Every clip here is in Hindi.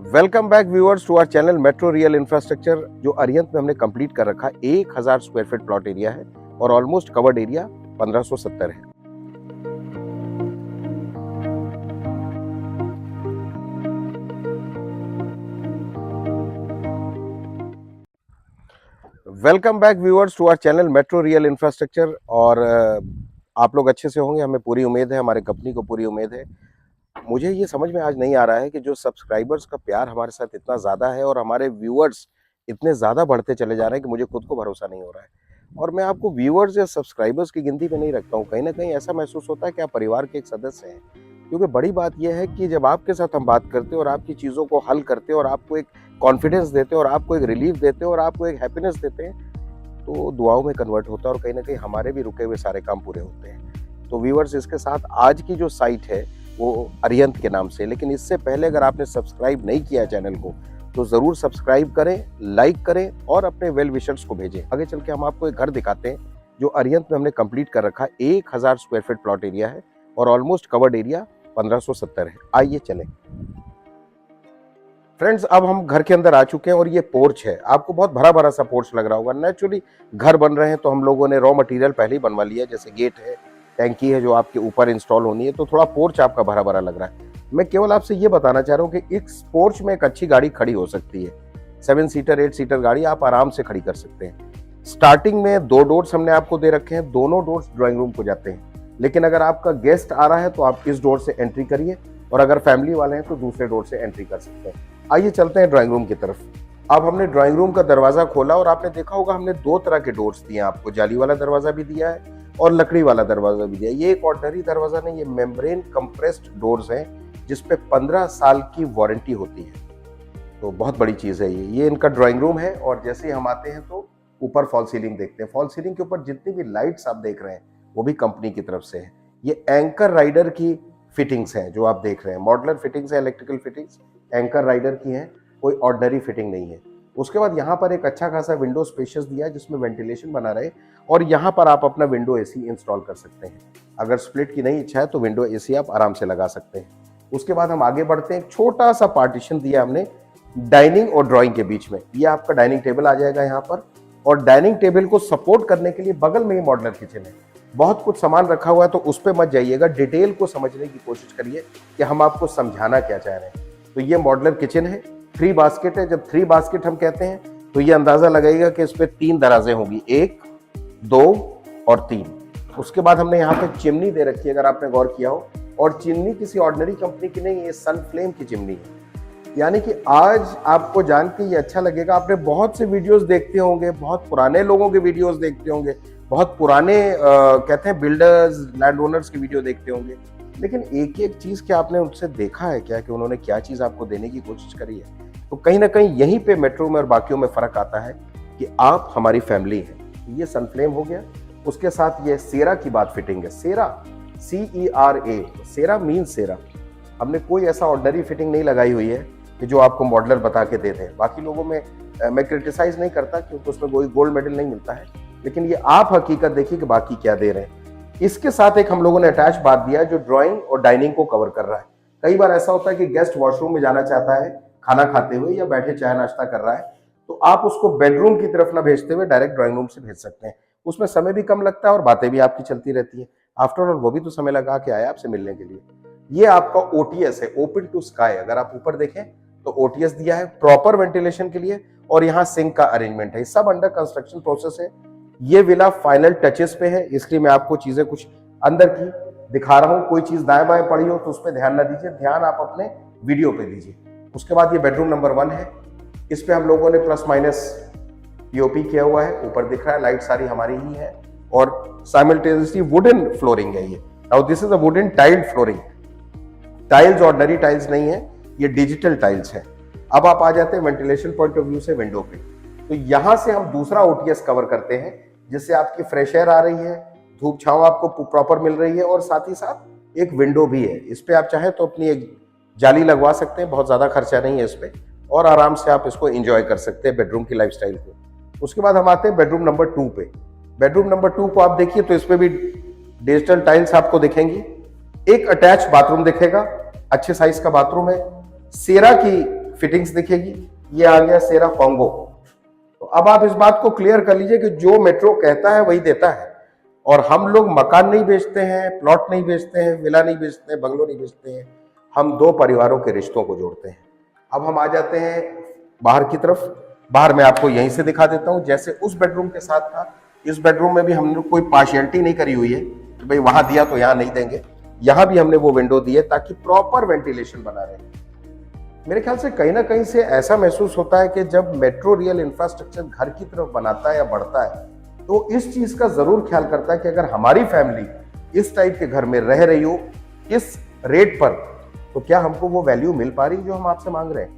Welcome back viewers to our channel metro real infrastructure. जो अरिहंत में हमने कंप्लीट कर रखा 1000 स्क्वायर फीट प्लॉट एरिया है और ऑलमोस्ट कवर्ड एरिया 1570 है। Welcome back viewers to our channel metro real infrastructure. और आप लोग अच्छे से होंगे, हमें पूरी उम्मीद है, हमारे कंपनी को पूरी उम्मीद है। मुझे ये समझ में आज नहीं आ रहा है कि जो सब्सक्राइबर्स का प्यार हमारे साथ इतना ज़्यादा है और हमारे व्यूअर्स इतने ज़्यादा बढ़ते चले जा रहे हैं कि मुझे खुद को भरोसा नहीं हो रहा है। और मैं आपको व्यूअर्स या सब्सक्राइबर्स की गिनती में नहीं रखता हूँ, कहीं ना कहीं ऐसा महसूस होता है कि आप परिवार के एक सदस्य हैं। क्योंकि बड़ी बात यह है कि जब आपके साथ हम बात करते हैं और आपकी चीज़ों को हल करते हैं और आपको एक कॉन्फिडेंस देते हैं और आपको एक रिलीफ देते हैं और आपको एक हैप्पीनेस देते हैं, तो दुआओं में कन्वर्ट होता है और कहीं ना कहीं हमारे भी रुके हुए सारे काम पूरे होते हैं। तो व्यूअर्स, इसके साथ आज की जो साइट है वो अरिहंत के नाम से, लेकिन इससे पहले अगर आपने सब्सक्राइब नहीं किया चैनल को तो ज़रूर सब्सक्राइब करें, लाइक करें और अपने वेल विशर्स को भेजें। आगे चल के हम आपको एक घर दिखाते हैं जो अरिहंत में हमने कंप्लीट कर रखा 1000 स्क्वायर फीट प्लॉट एरिया है और ऑलमोस्ट कवर्ड एरिया 1570 है। आइए चलें फ्रेंड्स, अब हम घर के अंदर आ चुके हैं और ये पोर्च है। आपको बहुत भरा भरा सा पोर्च लग रहा होगा। नेचुरली घर बन रहे हैं तो हम लोगों ने रॉ मटेरियल पहले ही बनवा लिया, जैसे गेट है, टैंकी है जो आपके ऊपर इंस्टॉल होनी है, तो थोड़ा पोर्च आपका भरा भरा लग रहा है। मैं केवल आपसे ये बताना चाह रहा हूँ कि इस पोर्च में एक अच्छी गाड़ी खड़ी हो सकती है। 7 सीटर 8 सीटर गाड़ी आप आराम से खड़ी कर सकते हैं। स्टार्टिंग में 2 डोर्स हमने आपको दे रखे हैं, दोनों डोर्स ड्राइंग रूम को जाते हैं। लेकिन अगर आपका गेस्ट आ रहा है तो आप इस डोर से एंट्री करिए और अगर फैमिली वाले हैं तो दूसरे डोर से एंट्री कर सकते हैं। आइए चलते हैं ड्राइंग रूम की तरफ। अब हमने ड्राइंग रूम का दरवाजा खोला और आपने देखा होगा हमने 2 तरह के डोर्स दिए हैं आपको। जाली वाला दरवाजा भी दिया है और लकड़ी वाला दरवाजा भी दिया है। ये एक ऑर्डिनरी दरवाजा नहीं, ये मेम्ब्रेन कंप्रेस्ड डोर्स हैं जिसपे 15 साल की वारंटी होती है। तो बहुत बड़ी चीज है ये इनका ड्राइंग रूम है। और जैसे ही हम आते हैं तो ऊपर फॉल सीलिंग देखते हैं। फॉल सीलिंग के ऊपर जितनी भी लाइट्स आप देख रहे हैं वो भी कंपनी की तरफ से है। ये एंकर राइडर की फिटिंग्स हैं जो आप देख रहे हैं। मॉडुलर फिटिंग्स है, इलेक्ट्रिकल फिटिंग्स एंकर राइडर की हैं, कोई ऑर्डिनरी फिटिंग नहीं है। उसके बाद यहाँ पर एक अच्छा खासा विंडो स्पेशियस दिया है जिसमें वेंटिलेशन बना रहे और यहाँ पर आप अपना विंडो एसी इंस्टॉल कर सकते हैं। अगर स्प्लिट की नहीं इच्छा है तो विंडो एसी आप आराम से लगा सकते हैं। उसके बाद हम आगे बढ़ते हैं। एक छोटा सा पार्टीशन दिया हमने डाइनिंग और ड्राइंग के बीच में। ये आपका डाइनिंग टेबल आ जाएगा यहाँ पर और डाइनिंग टेबल को सपोर्ट करने के लिए बगल में ही मॉडुलर किचन है। बहुत कुछ सामान रखा हुआ है तो उस पर मत जाइएगा, डिटेल को समझने की कोशिश करिए कि हम आपको समझाना क्या चाह रहे हैं। तो ये मॉडुलर किचन है, 3 बास्केट है। जब 3 बास्केट हम कहते हैं तो ये अंदाजा लगाइएगा कि इस पे 3 दराजें होंगी, 1 2 और 3। उसके बाद हमने यहाँ पे चिमनी दे रखी है, अगर आपने गौर किया हो, और चिमनी किसी ऑर्डिनरी कंपनी की नहीं, ये सनफ्लेम की चिमनी है। यानी कि आज आपको जान के ये अच्छा लगेगा। आपने बहुत से वीडियोस देखते होंगे, बहुत पुराने लोगों के वीडियोस देखते होंगे, बहुत पुराने कहते हैं बिल्डर्स लैंड ओनर्स की वीडियो देखते होंगे, लेकिन एक एक चीज क्या आपने उनसे देखा है क्या कि उन्होंने क्या चीज आपको देने की कोशिश करी है? तो कहीं ना कहीं यहीं पे मेट्रो में और बाकियों में फर्क आता है कि आप हमारी फैमिली है। ये सनफ्लेम हो गया। उसके साथ ये सेरा की बात फिटिंग है। सेरा CERA, सेरा मीन सेरा। हमने कोई ऐसा ऑर्डिनरी फिटिंग नहीं लगाई हुई है कि जो आपको मॉडलर बता के दे दें। बाकी लोगों में मैं क्रिटिसाइज नहीं करता क्योंकि उसमें कोई गोल्ड मेडल नहीं मिलता है, लेकिन ये आप हकीकत देखिए कि बाकी क्या दे रहे हैं। इसके साथ एक हम लोगों ने अटैच बात दिया है जो ड्राइंग और डाइनिंग को कवर कर रहा है। कई बार ऐसा होता है कि गेस्ट वॉशरूम में जाना चाहता है खाना खाते हुए या बैठे चाय नाश्ता कर रहा है, तो आप उसको बेडरूम की तरफ ना भेजते हुए डायरेक्ट ड्राइंग रूम से भेज सकते हैं। उसमें समय भी कम लगता है और बातें भी आपकी चलती रहती है। आफ्टर ऑल वो भी तो समय लगा के आया आपसे मिलने के लिए। ये आपका OTS है, ओपन टू स्काई। अगर आप ऊपर देखें तो OTS दिया है प्रॉपर वेंटिलेशन के लिए और यहाँ सिंक का अरेंजमेंट है। सब अंडर कंस्ट्रक्शन प्रोसेस है। ये विला फाइनल टचेस पे है, इसलिए मैं आपको चीजें कुछ अंदर की दिखा रहा हूँ। कोई चीज दाएं बाएं पड़ी हो तो उस पर ध्यान ना दीजिए, ध्यान आप अपने वीडियो पे दीजिए। उसके बाद ये बेडरूम नंबर 1 है। इस पे हम लोगों ने प्लस माइनस POP किया हुआ है। ऊपर दिख रहा है, लाइट सारी हमारी ही है और साइमल्टेनियसली वुडन फ्लोरिंग है ये। Now this is a wooden tiled flooring. Tiles ordinary tiles नहीं है, ये डिजिटल टाइल्स है। अब आप आ जाते हैं वेंटिलेशन पॉइंट ऑफ व्यू से विंडो पे। तो यहां से हम दूसरा OTS कवर करते हैं जिससे आपकी फ्रेश एयर आ रही है, धूप छांव आपको प्रॉपर मिल रही है और साथ ही साथ एक विंडो भी है। इस पे आप चाहें तो अपनी एक जाली लगवा सकते हैं, बहुत ज्यादा खर्चा नहीं है इस पे और आराम से आप इसको एंजॉय कर सकते हैं बेडरूम की लाइफस्टाइल को। उसके बाद हम आते हैं बेडरूम नंबर 2 पे। बेडरूम नंबर 2 को आप देखिए तो इसमें भी डिजिटल टाइल्स आपको दिखेंगी। एक अटैच बाथरूम दिखेगा, अच्छे साइज का बाथरूम है। सेरा की फिटिंग्स दिखेगी, ये आ गया सेरा कॉन्गो। तो अब आप इस बात को क्लियर कर लीजिए कि जो मेट्रो कहता है वही देता है। और हम लोग मकान नहीं बेचते हैं, प्लॉट नहीं बेचते हैं, विला नहीं बेचते हैं, बंगलो नहीं बेचते हैं, हम दो परिवारों के रिश्तों को जोड़ते हैं। अब हम आ जाते हैं बाहर की तरफ। बाहर मैं आपको यहीं से दिखा देता हूं, जैसे उस बेडरूम के साथ था, इस बेडरूम में भी हमने कोई पार्शियलिटी नहीं करी हुई है कि भाई वहां दिया तो यहां नहीं देंगे। यहां भी हमने वो विंडो दी है ताकि प्रॉपर वेंटिलेशन बना रहे। मेरे ख्याल से कहीं ना कहीं से ऐसा महसूस होता है कि जब मेट्रो रेल इंफ्रास्ट्रक्चर घर की तरफ बनाता है या बढ़ता है, तो इस चीज का जरूर ख्याल करता है कि अगर हमारी फैमिली इस टाइप के घर में रह रही हो इस रेट पर, तो क्या हमको वो वैल्यू मिल पा रही जो हम आपसे मांग रहे हैं।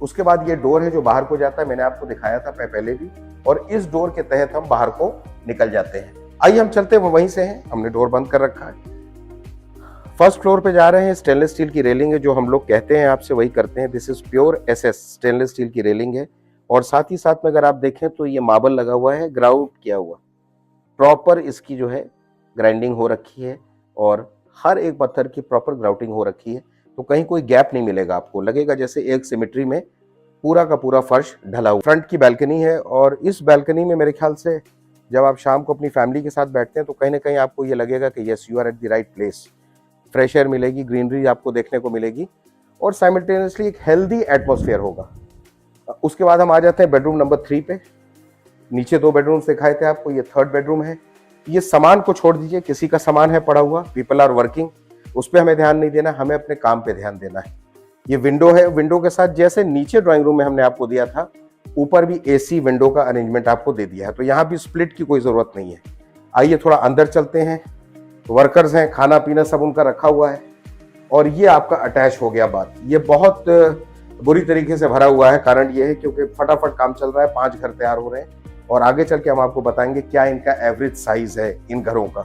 उसके बाद ये डोर है जो बाहर को जाता है, मैंने आपको दिखाया था पहले भी, और इस डोर के तहत हम बाहर को निकल जाते हैं। आइए हम चलते हैं, वो वहीं से हैं, हमने डोर बंद कर रखा है। फर्स्ट फ्लोर पे जा रहे हैं। स्टेनलेस स्टील की रेलिंग है, जो हम लोग कहते हैं आपसे वही करते हैं। This is pure SS stainless steel की रेलिंग है। और साथ ही साथ में अगर आप देखें तो ये मार्बल लगा हुआ है, ग्राउंड किया हुआ, प्रॉपर इसकी जो है ग्राइंडिंग हो रखी है और हर एक पत्थर की प्रॉपर ग्राउटिंग हो रखी है। तो कहीं कोई गैप नहीं मिलेगा, आपको लगेगा जैसे एक सिमेट्री में पूरा का पूरा फर्श ढला हुआ। फ्रंट की बैल्कनी है और इस बैल्कनी में मेरे ख्याल से जब आप शाम को अपनी फैमिली के साथ बैठते हैं तो कहीं ना कहीं आपको ये लगेगा कि yes you are at the right place. Fresh air मिलेगी, ग्रीनरी आपको देखने को मिलेगी और साइमल्टेनियसली एक हेल्दी एटमॉस्फेयर होगा। उसके बाद हम आ जाते हैं बेडरूम नंबर 3 पे। नीचे 2 बेडरूम्स दिखाए थे आपको, ये 3rd बेडरूम है। ये सामान को छोड़ दीजिए, किसी का सामान है पड़ा हुआ, पीपल आर वर्किंग, उस पर हमें ध्यान नहीं देना, हमें अपने काम पे ध्यान देना है। ये विंडो है, विंडो के साथ जैसे नीचे ड्राइंग रूम में हमने आपको दिया था, ऊपर भी एसी विंडो का अरेंजमेंट आपको दे दिया है, तो यहाँ भी स्प्लिट की कोई जरूरत नहीं है। आइए थोड़ा अंदर चलते हैं। वर्कर्स हैं, खाना पीना सब उनका रखा हुआ है और ये आपका अटैच हो गया बात। ये बहुत बुरी तरीके से भरा हुआ है, कारण ये है क्योंकि फटाफट काम चल रहा है, 5 घर तैयार हो रहे हैं और आगे चल के हम आपको बताएंगे क्या इनका एवरेज साइज है इन घरों का।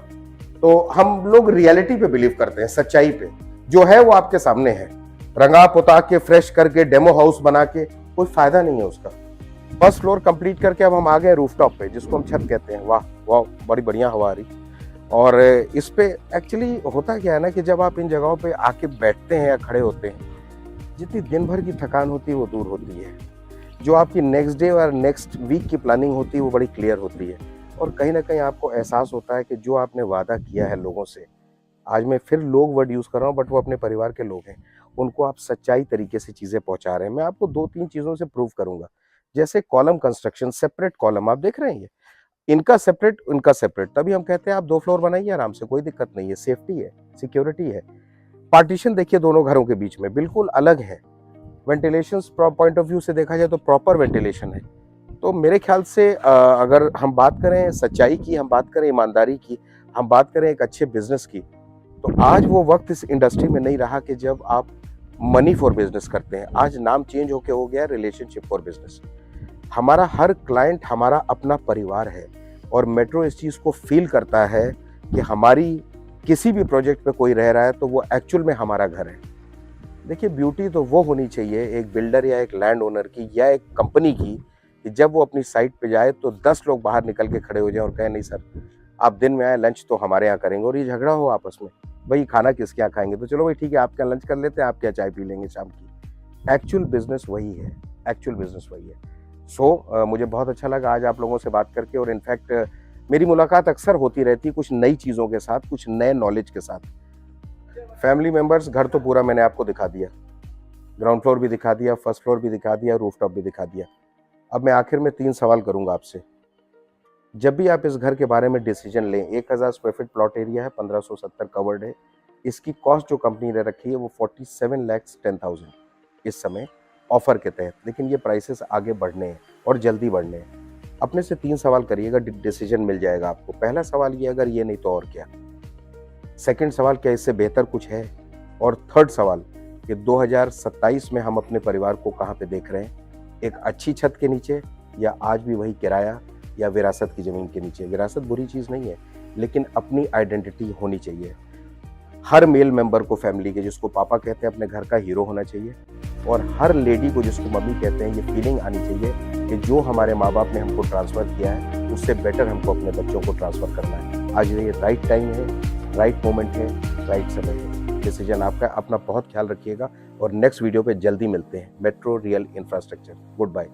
तो हम लोग रियलिटी पे बिलीव करते हैं, सच्चाई पे, जो है वो आपके सामने है। रंगा पुता के फ्रेश करके डेमो हाउस बना के कोई फायदा नहीं है उसका। फर्स्ट फ्लोर कंप्लीट करके अब हम आ गए रूफटॉप पे, जिसको हम छत कहते हैं। वाह वाह, बड़ी बढ़िया हवा आ रही। और इस पे एक्चुअली होता क्या है ना कि जब आप इन जगहों पे आके बैठते हैं या खड़े होते हैं, जितनी दिन भर की थकान होती है वो दूर होती है। जो आपकी नेक्स्ट डे और नेक्स्ट वीक की प्लानिंग होती है वो बड़ी क्लियर होती है और कहीं ना कहीं आपको एहसास होता है कि जो आपने वादा किया है लोगों से, आज मैं फिर लोग वर्ड यूज़ कर रहा हूँ बट वो अपने परिवार के लोग हैं, उनको आप सच्चाई तरीके से चीज़ें पहुँचा रहे हैं। मैं आपको 2-3 चीज़ों से प्रूव करूँगा। जैसे कॉलम कंस्ट्रक्शन, सेपरेट कॉलम आप देख रहे हैं, ये इनका सेपरेट, उनका सेपरेट, तभी हम कहते हैं आप 2 फ्लोर बनाइए आराम से, कोई दिक्कत नहीं है, सेफ्टी है, सिक्योरिटी है। पार्टीशन देखिए दोनों घरों के बीच में बिल्कुल अलग है। वेंटिलेशन पॉइंट ऑफ व्यू से देखा जाए तो प्रॉपर वेंटिलेशन है। तो मेरे ख्याल से अगर हम बात करें सच्चाई की, हम बात करें ईमानदारी की, हम बात करें एक अच्छे बिजनेस की, तो आज वो वक्त इस इंडस्ट्री में नहीं रहा कि जब आप मनी फॉर बिजनेस करते हैं। आज नाम चेंज होके हो गया रिलेशनशिप फॉर बिजनेस। हमारा हर क्लाइंट हमारा अपना परिवार है और मेट्रो इस चीज़ को फील करता है कि हमारी किसी भी प्रोजेक्ट पे कोई रह रहा है तो वो एक्चुअल में हमारा घर है। देखिए, ब्यूटी तो वो होनी चाहिए एक बिल्डर या एक लैंड ओनर की या एक कंपनी की, कि जब वो अपनी साइट पे जाए तो 10 लोग बाहर निकल के खड़े हो जाएं और कहें नहीं सर आप दिन में आए, लंच तो हमारे यहाँ करेंगे। और ये झगड़ा हो आपस में, भाई खाना किसके यहाँ खाएंगे, तो चलो भाई ठीक है आपके यहाँ लंच कर लेते हैं, आपके यहाँ चाय पी लेंगे शाम की। एक्चुअल बिजनेस वही है, एक्चुअल बिजनेस वही है। सो मुझे बहुत अच्छा लगा आज आप लोगों से बात करके और इनफैक्ट मेरी मुलाकात अक्सर होती रहती है कुछ नई चीज़ों के साथ, कुछ नए नॉलेज के साथ। फैमिली मेंबर्स, घर तो पूरा मैंने आपको दिखा दिया, ग्राउंड फ्लोर भी दिखा दिया, फर्स्ट फ्लोर भी दिखा दिया, रूफटॉप भी दिखा दिया। अब मैं आखिर में 3 सवाल करूंगा आपसे। जब भी आप इस घर के बारे में डिसीजन लें, 1000 स्क्वायर फीट प्लॉट एरिया है, 1570 कवर्ड है। इसकी कॉस्ट जो कंपनी ने रखी है वो 47,10,000 इस समय ऑफर के तहत, लेकिन ये प्राइसेस आगे बढ़ने हैं और जल्दी बढ़ने हैं। अपने से 3 सवाल करिएगा, डिसीजन मिल जाएगा आपको। पहला सवाल ये, अगर ये नहीं तो और क्या। सेकंड सवाल, क्या इससे बेहतर कुछ है। और थर्ड सवाल कि 2027 में हम अपने परिवार को कहाँ पे देख रहे हैं, एक अच्छी छत के नीचे या आज भी वही किराया या विरासत की ज़मीन के नीचे। विरासत बुरी चीज़ नहीं है, लेकिन अपनी आइडेंटिटी होनी चाहिए। हर मेल मेंबर को फैमिली के, जिसको पापा कहते हैं, अपने घर का हीरो होना चाहिए और हर लेडी को, जिसको मम्मी कहते हैं, ये फीलिंग आनी चाहिए कि जो हमारे माँ बाप ने हमको ट्रांसफ़र किया है उससे बेटर हमको अपने बच्चों को ट्रांसफ़र करना है। आज ये राइट टाइम है, राइट मोमेंट है, राइट समय है। डिसीजन आपका है। अपना बहुत ख्याल रखिएगा और नेक्स्ट वीडियो पे जल्दी मिलते हैं। Metro real infrastructure, good bye.